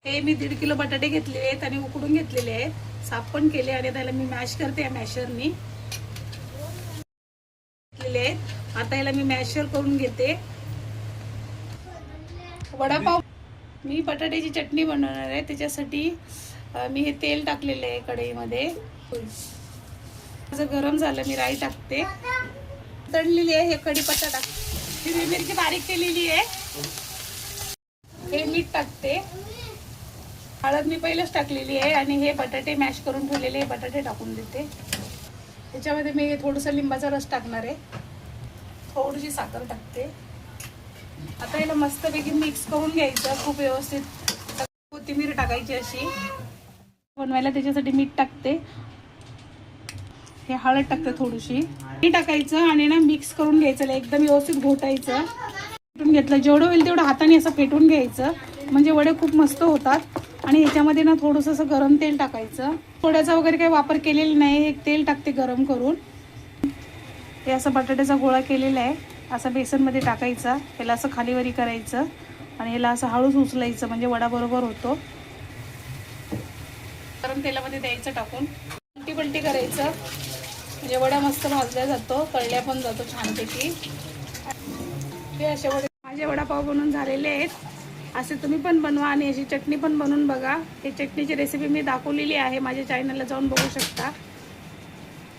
हे मी 1.5 किलो बटाटे घेतलेले आहेत आणि उकडून घेतलेले आहेत, साफ पण केले आणि त्याला मी मॅश करते या मॅशरनी. आता याला मी मॅशर करून घेते. वडापाव मी बटाट्याची चटणी बनवणार आहे, त्याच्यासाठी मी हे तेल टाकलेलं आहे कढईमध्ये. गरम झालं मी राई टाकते, तळलेली आहे. हे कढीपत्ता टाकते, हिरवी मिरची बारीक केलेली आहे. हे मीठ टाकते, हळद मी पहिलेच टाकलेली आहे आणि हे बटाटे मॅश करून ठेवलेले बटाटे टाकून देते. त्याच्यामध्ये मी थोडंसं लिंबाचा रस टाकणार आहे, थोडीशी साखर टाकते. आता याला मस्तपैकी मिक्स करून घ्यायचं खूप व्यवस्थित. कोथिंबीर टाकायची अशी बनवायला, त्याच्यासाठी मीठ टाकते. हे हळद टाकते थोडीशी, हे टाकायचं आणि ना मिक्स करून घ्यायचं, एकदम व्यवस्थित घोटायचं. फेटून घेतलं जेवढं होईल तेवढं हाताने असं फेटून घ्यायचं, म्हणजे वडे खूप मस्त होतात. आणि ह्याच्यामध्ये ना थोडंसं असं गरम तेल टाकायचं. सोड्याचा वगैरे काही वापर केलेला नाही, एक तेल टाकते गरम करून. हे असं बटाट्याचा गोळा केलेला आहे, असं बेसनमध्ये टाकायचा, त्याला असं खालीवरी करायचं आणि याला असं हळूच उचलायचं, म्हणजे वडा बरोबर होतो. गरम तेलामध्ये द्यायचं टाकून, उलटी पलटी करायचं, म्हणजे वडा मस्त भाजला जातो, तळल्या पण जातो छानपैकी. हे असे वडे माझे वडापाव बनवून झालेले आहेत. असे तुम्ही पण बनवा आणि अशी चटणी पण बनवून बघा. ही चटणीची रेसिपी मी दाखवलेली आहे, माझ्या चॅनलला जाऊन बघू शकता.